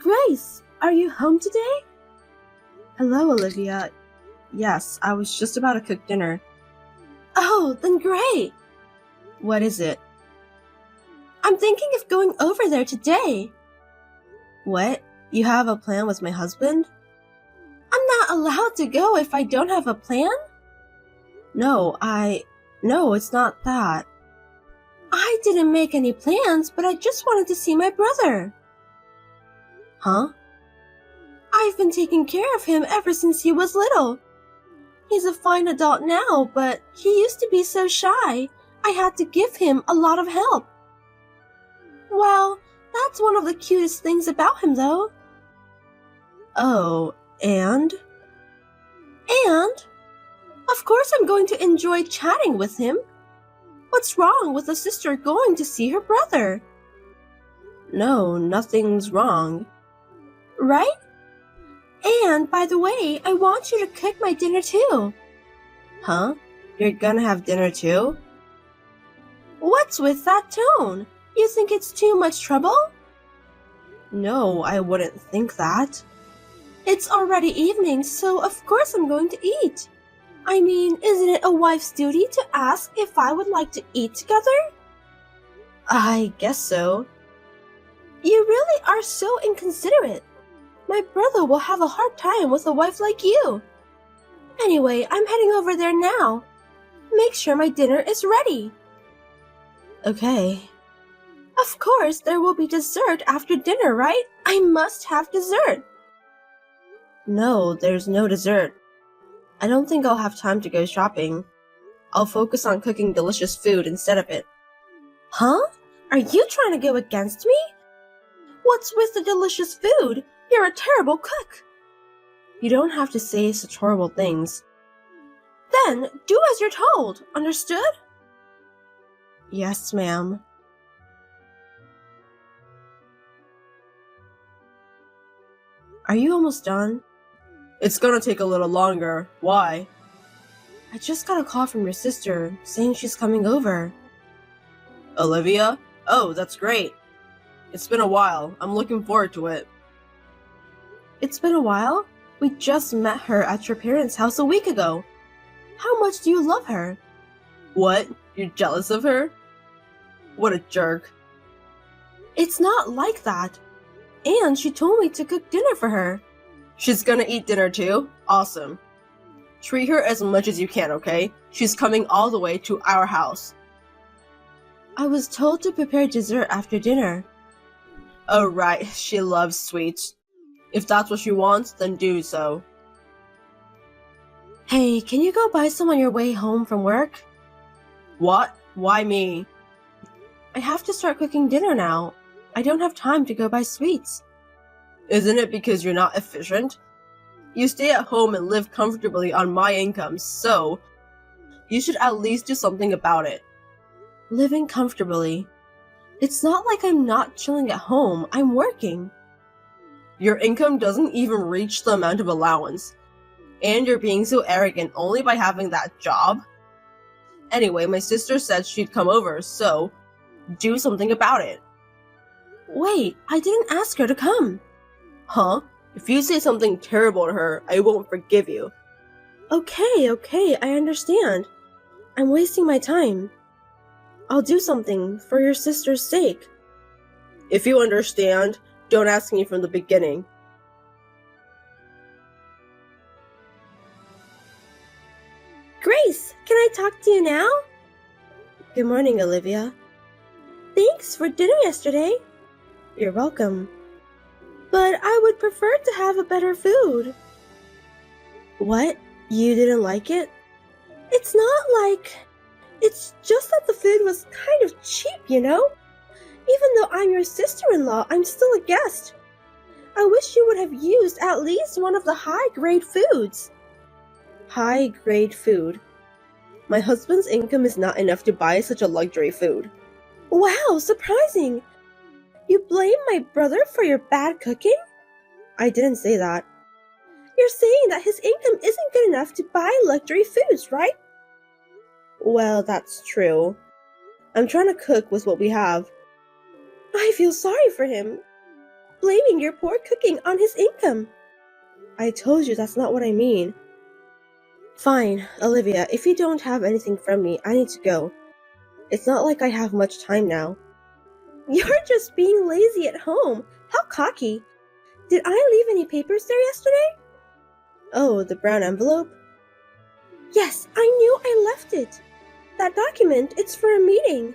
Grace, are you home today? Hello, Olivia. Yes, I was just about to cook dinner. Oh, then great. What is it? I'm thinking of going over there today. What? You have a plan with my husband? I'm not allowed to go if I don't have a plan? No, it's not that. I didn't make any plans, but I just wanted to see my brother. Huh? I've been taking care of him ever since he was little. He's a fine adult now, but he used to be so shy. I had to give him a lot of help. Well, that's one of the cutest things about him, though. Oh, and? And? Of course I'm going to enjoy chatting with him. What's wrong with a sister going to see her brother? No, nothing's wrong. Right? And, by the way, I want you to cook my dinner too. Huh? You're gonna have dinner too? What's with that tone? You think it's too much trouble? No, I wouldn't think that. It's already evening, so of course I'm going to eat. I mean, isn't it a wife's duty to ask if I would like to eat together? I guess so. You really are so inconsiderate. My brother will have a hard time with a wife like you. Anyway, I'm heading over there now. Make sure my dinner is ready. Okay. Of course, there will be dessert after dinner, right? I must have dessert. No, there's no dessert. I don't think I'll have time to go shopping. I'll focus on cooking delicious food instead of it. Huh? Are you trying to go against me? What's with the delicious food? You're a terrible cook. You don't have to say such horrible things. Then, do as you're told, understood? Yes, ma'am. Are you almost done? It's gonna take a little longer. Why? I just got a call from your sister saying she's coming over. Olivia? Oh, that's great. It's been a while. I'm looking forward to it. It's been a while? We just met her at your parents' house a week ago. How much do you love her? What? You're jealous of her? What a jerk. It's not like that. And she told me to cook dinner for her. She's gonna eat dinner too? Awesome. Treat her as much as you can, okay? She's coming all the way to our house. I was told to prepare dessert after dinner. Oh right, she loves sweets. If that's what she wants, then do so. Hey, can you go buy some on your way home from work? What? Why me? I have to start cooking dinner now. I don't have time to go buy sweets. Isn't it because you're not efficient? You stay at home and live comfortably on my income, so you should at least do something about it. Living comfortably. It's not like I'm not chilling at home. I'm working. Your income doesn't even reach the amount of allowance. And you're being so arrogant only by having that job. Anyway, my sister said she'd come over, so do something about it. Wait, I didn't ask her to come. Huh? If you say something terrible to her, I won't forgive you. Okay, I understand. I'm wasting my time. I'll do something for your sister's sake. If you understand, don't ask me from the beginning. Grace, can I talk to you now? Good morning, Olivia. Thanks for dinner yesterday. You're welcome. But I would prefer to have a better food. What? You didn't like it? It's not like... It's just that the food was kind of cheap, you know? Even though I'm your sister-in-law, I'm still a guest. I wish you would have used at least one of the high-grade foods. High-grade food. My husband's income is not enough to buy such a luxury food. Wow, surprising! You blame my brother for your bad cooking? I didn't say that. You're saying that his income isn't good enough to buy luxury foods, right? Well, that's true. I'm trying to cook with what we have. I feel sorry for him. blaming your poor cooking on his income. I told you that's not what I mean. Fine, Olivia, if you don't have anything from me, I need to go. It's not like I have much time now. You're just being lazy at home. How cocky. Did I leave any papers there yesterday? Oh, the brown envelope? Yes, I knew I left it. That document, it's for a meeting.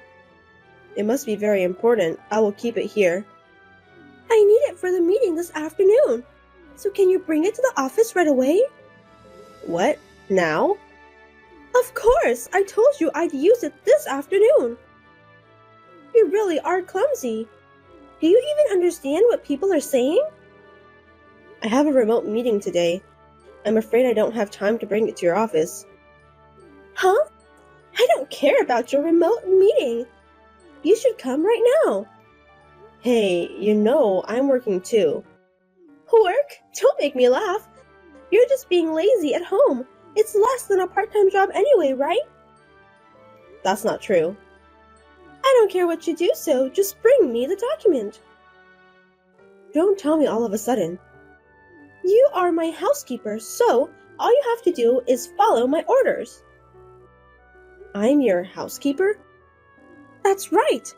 It must be very important. I will keep it here. I need it for the meeting this afternoon. So can you bring it to the office right away? What? Now? Of course! I told you I'd use it this afternoon. You really are clumsy. Do you even understand what people are saying? I have a remote meeting today. I'm afraid I don't have time to bring it to your office. Huh? I don't care about your remote meeting. You should come right now. Hey, you know I'm working too. Work? Don't make me laugh. You're just being lazy at home. It's less than a part-time job anyway, right? That's not true. I don't care what you do, so just bring me the document. Don't tell me all of a sudden. You are my housekeeper, so all you have to do is follow my orders. I'm your housekeeper? That's right.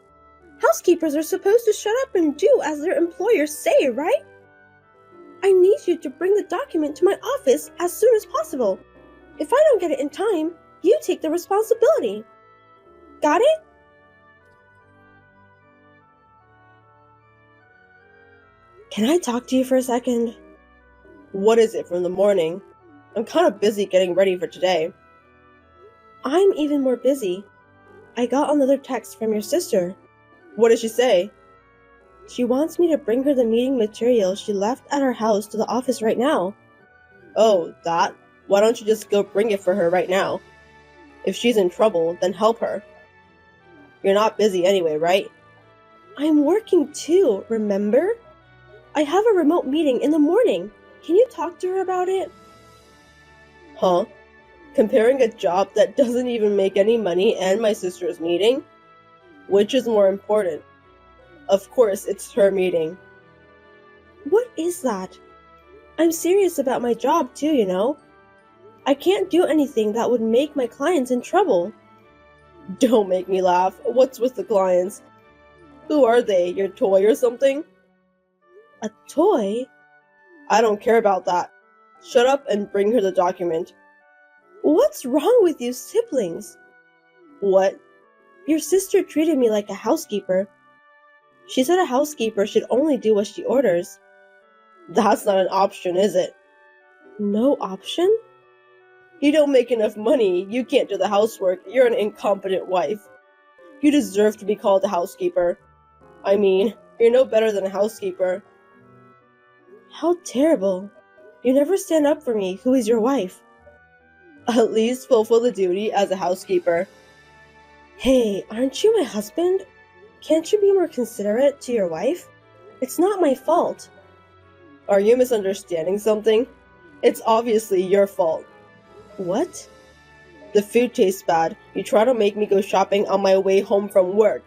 Housekeepers are supposed to shut up and do as their employers say, right? I need you to bring the document to my office as soon as possible. If I don't get it in time, you take the responsibility. Got it? Can I talk to you for a second? What is it from the morning? I'm kind of busy getting ready for today. I'm even more busy. I got another text from your sister. What did she say? She wants me to bring her the meeting material she left at her house to the office right now. Oh, that? Why don't you just go bring it for her right now? If she's in trouble, then help her. You're not busy anyway, right? I'm working too, remember? I have a remote meeting in the morning. Can you talk to her about it? Huh? Comparing a job that doesn't even make any money and my sister's meeting? Which is more important? Of course, it's her meeting. What is that? I'm serious about my job too, you know. I can't do anything that would make my clients in trouble. Don't make me laugh. What's with the clients? Who are they? Your toy or something? A toy? I don't care about that. Shut up and bring her the document. What's wrong with you siblings? What? Your sister treated me like a housekeeper. She said a housekeeper should only do what she orders. That's not an option, is it? No option? You don't make enough money, you can't do the housework, you're an incompetent wife. You deserve to be called a housekeeper. I mean, you're no better than a housekeeper. How terrible. You never stand up for me, who is your wife. At least fulfill the duty as a housekeeper. Hey, aren't you my husband? Can't you be more considerate to your wife? It's not my fault. Are you misunderstanding something? It's obviously your fault. What? The food tastes bad. You try to make me go shopping on my way home from work.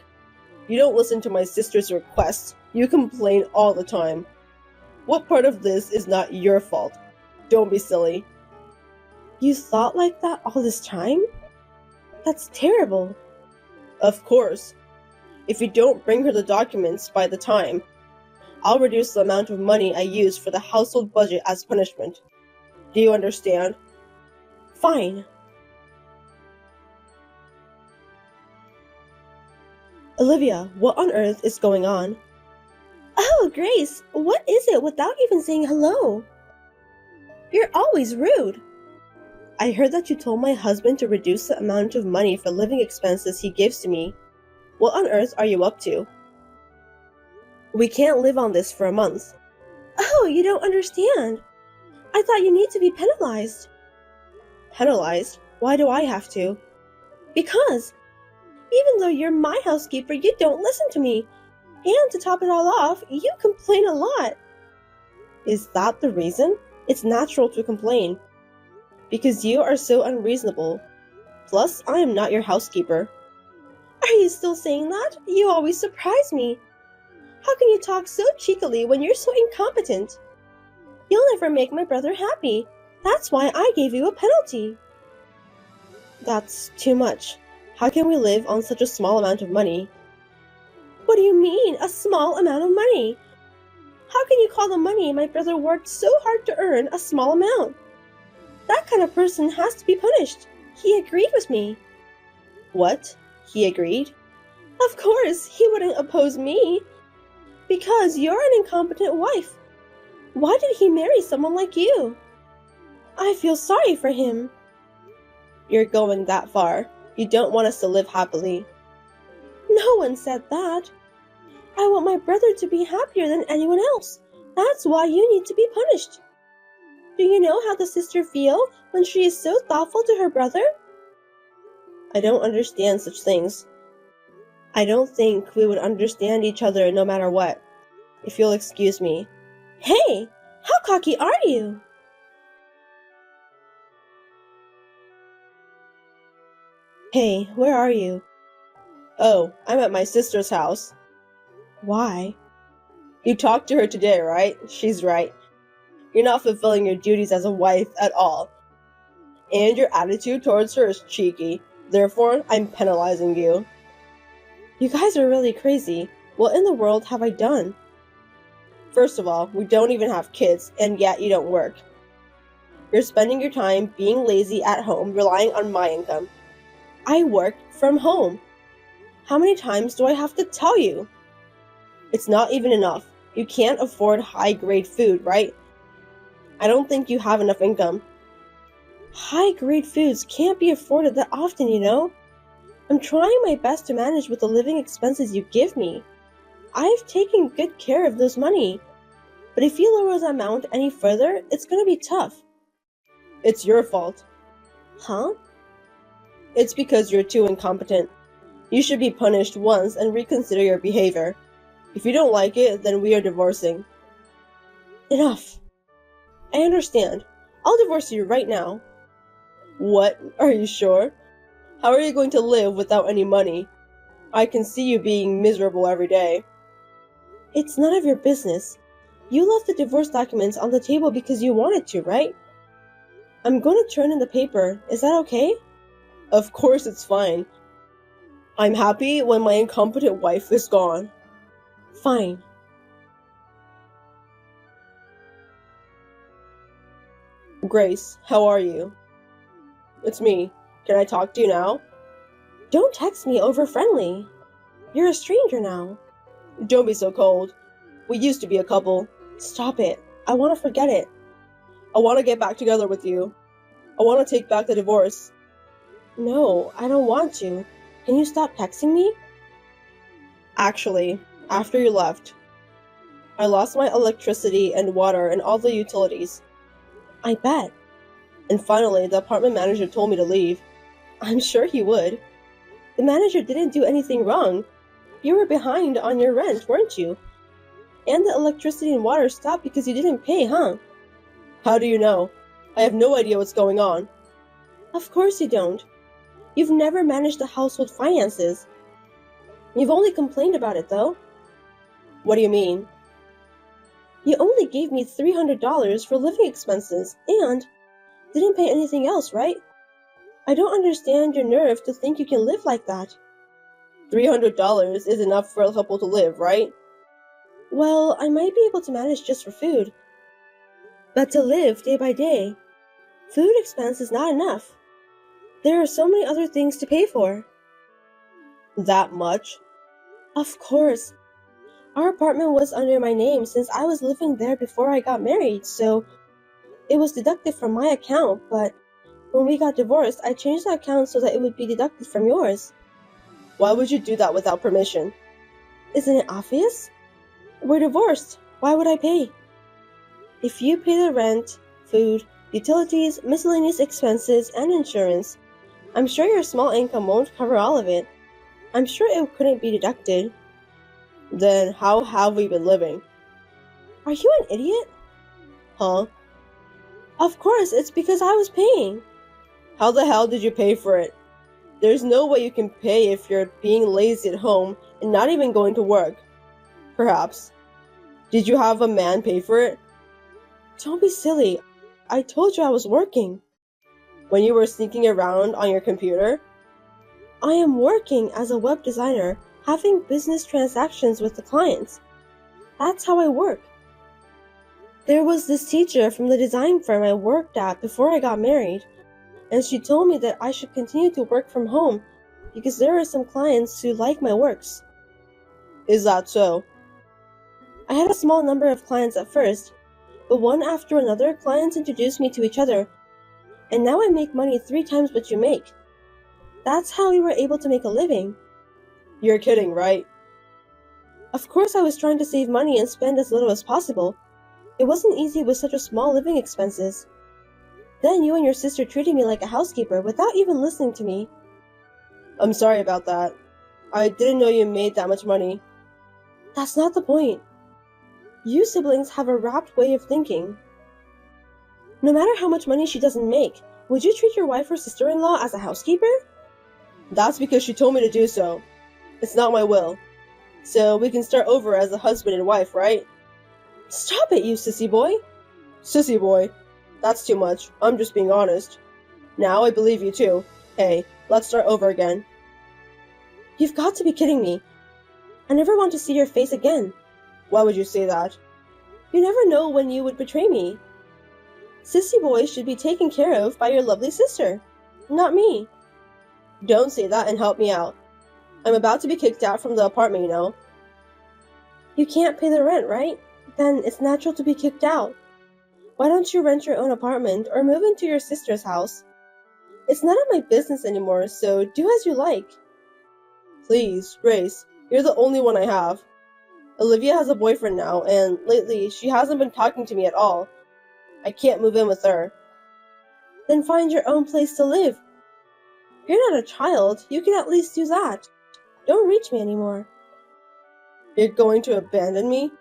You don't listen to my sister's requests. You complain all the time. What part of this is not your fault? Don't be silly. You thought like that all this time? That's terrible. Of course. If you don't bring her the documents by the time, I'll reduce the amount of money I use for the household budget as punishment. Do you understand? Fine. Olivia, what on earth is going on? Oh, Grace, what is it without even saying hello? You're always rude. I heard that you told my husband to reduce the amount of money for living expenses he gives to me. What on earth are you up to? We can't live on this for a month. Oh, you don't understand. I thought you need to be penalized. Penalized? Why do I have to? Because, even though you're my housekeeper, you don't listen to me. And to top it all off, you complain a lot. Is that the reason? It's natural to complain. Because you are so unreasonable. Plus, I am not your housekeeper. Are you still saying that? You always surprise me. How can you talk so cheekily when you're so incompetent? You'll never make my brother happy. That's why I gave you a penalty. That's too much. How can we live on such a small amount of money? What do you mean, a small amount of money? How can you call the money my brother worked so hard to earn a small amount? That kind of person has to be punished. He agreed with me. What? He agreed? Of course, he wouldn't oppose me. Because you're an incompetent wife. Why did he marry someone like you? I feel sorry for him. You're going that far. You don't want us to live happily. No one said that. I want my brother to be happier than anyone else. That's why you need to be punished. Do you know how the sister feels when she is so thoughtful to her brother? I don't understand such things. I don't think we would understand each other no matter what. If you'll excuse me. Hey, how cocky are you? Hey, where are you? Oh, I'm at my sister's house. Why? You talked to her today, right? She's right. You're not fulfilling your duties as a wife at all. And your attitude towards her is cheeky. Therefore, I'm penalizing you. You guys are really crazy. What in the world have I done? First of all, we don't even have kids, and yet you don't work. You're spending your time being lazy at home, relying on my income. I work from home. How many times do I have to tell you? It's not even enough. You can't afford high-grade food, right? I don't think you have enough income. High-grade foods can't be afforded that often, you know? I'm trying my best to manage with the living expenses you give me. I've taken good care of those money. But if you lower the amount any further, it's gonna be tough. It's your fault. Huh? It's because you're too incompetent. You should be punished once and reconsider your behavior. If you don't like it, then we are divorcing. Enough. I understand. I'll divorce you right now. What? Are you sure? How are you going to live without any money? I can see you being miserable every day. It's none of your business. You left the divorce documents on the table because you wanted to, right? I'm going to turn in the paper. Is that okay? Of course it's fine. I'm happy when my incompetent wife is gone. Fine. Grace, how are you? It's me. Can I talk to you now? Don't text me over friendly. You're a stranger now. Don't be so cold. We used to be a couple. Stop it. I want to forget it. I want to get back together with you. I want to take back the divorce. No, I don't want to. Can you stop texting me? Actually, after you left, I lost my electricity and water and all the utilities. I bet. And finally, the apartment manager told me to leave. I'm sure he would. The manager didn't do anything wrong. You were behind on your rent, weren't you? And the electricity and water stopped because you didn't pay, huh? How do you know? I have no idea what's going on. Of course you don't. You've never managed the household finances. You've only complained about it, though. What do you mean? You only gave me $300 for living expenses and didn't pay anything else, right? I don't understand your nerve to think you can live like that. $300 is enough for a couple to live, right? Well, I might be able to manage just for food. But to live day by day, food expense is not enough. There are so many other things to pay for. That much? Of course. Our apartment was under my name since I was living there before I got married, so it was deducted from my account, but when we got divorced, I changed the account so that it would be deducted from yours. Why would you do that without permission? Isn't it obvious? We're divorced. Why would I pay? If you pay the rent, food, utilities, miscellaneous expenses, and insurance, I'm sure your small income won't cover all of it. I'm sure it couldn't be deducted. Then how have we been living? Are you an idiot? Huh? Of course, it's because I was paying. How the hell did you pay for it? There's no way you can pay if you're being lazy at home and not even going to work. Perhaps. Did you have a man pay for it? Don't be silly. I told you I was working. When you were sneaking around on your computer? I am working as a web designer, having business transactions with the clients. That's how I work. There was this teacher from the design firm I worked at before I got married, and she told me that I should continue to work from home because there are some clients who like my works. Is that so? I had a small number of clients at first, but one after another, clients introduced me to each other, and now I make money 3 times what you make. That's how we were able to make a living. You're kidding, right? Of course I was trying to save money and spend as little as possible. It wasn't easy with such a small living expenses. Then you and your sister treated me like a housekeeper without even listening to me. I'm sorry about that. I didn't know you made that much money. That's not the point. You siblings have a wrapped way of thinking. No matter how much money she doesn't make, would you treat your wife or sister-in-law as a housekeeper? That's because she told me to do so. It's not my will. So we can start over as a husband and wife, right? Stop it, you sissy boy. Sissy boy? That's too much. I'm just being honest. Now I believe you too. Hey, let's start over again. You've got to be kidding me. I never want to see your face again. Why would you say that? You never know when you would betray me. Sissy boy should be taken care of by your lovely sister, not me. Don't say that and help me out. I'm about to be kicked out from the apartment, you know. You can't pay the rent, right? Then it's natural to be kicked out. Why don't you rent your own apartment or move into your sister's house? It's none of my business anymore, so do as you like. Please, Grace, you're the only one I have. Olivia has a boyfriend now, and lately she hasn't been talking to me at all. I can't move in with her. Then find your own place to live. You're not a child, you can at least do that. Don't reach me anymore. You're going to abandon me?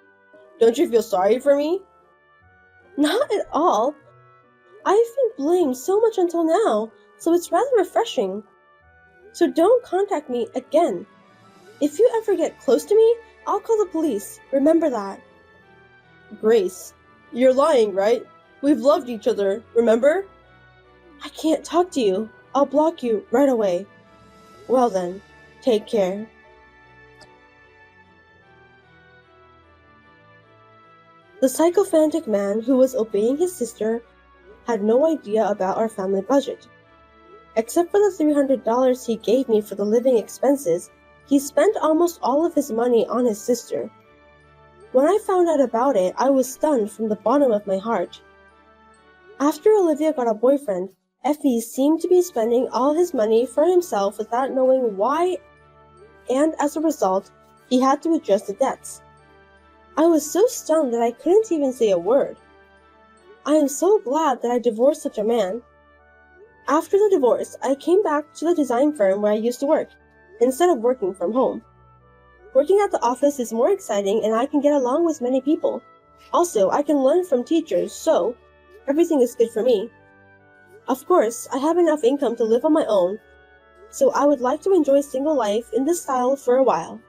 Don't you feel sorry for me? Not at all. I've been blamed so much until now, so it's rather refreshing. So don't contact me again. If you ever get close to me, I'll call the police. Remember that. Grace, you're lying, right? We've loved each other, remember? I can't talk to you. I'll block you right away. Well then, take care. The sycophantic man who was obeying his sister had no idea about our family budget. Except for the $300 he gave me for the living expenses, he spent almost all of his money on his sister. When I found out about it, I was stunned from the bottom of my heart. After Olivia got a boyfriend, Effie seemed to be spending all his money for himself without knowing why, and as a result, he had to address the debts. I was so stunned that I couldn't even say a word. I am so glad that I divorced such a man. After the divorce, I came back to the design firm where I used to work, instead of working from home. Working at the office is more exciting and I can get along with many people. Also, I can learn from teachers, so everything is good for me. Of course, I have enough income to live on my own, so I would like to enjoy single life in this style for a while.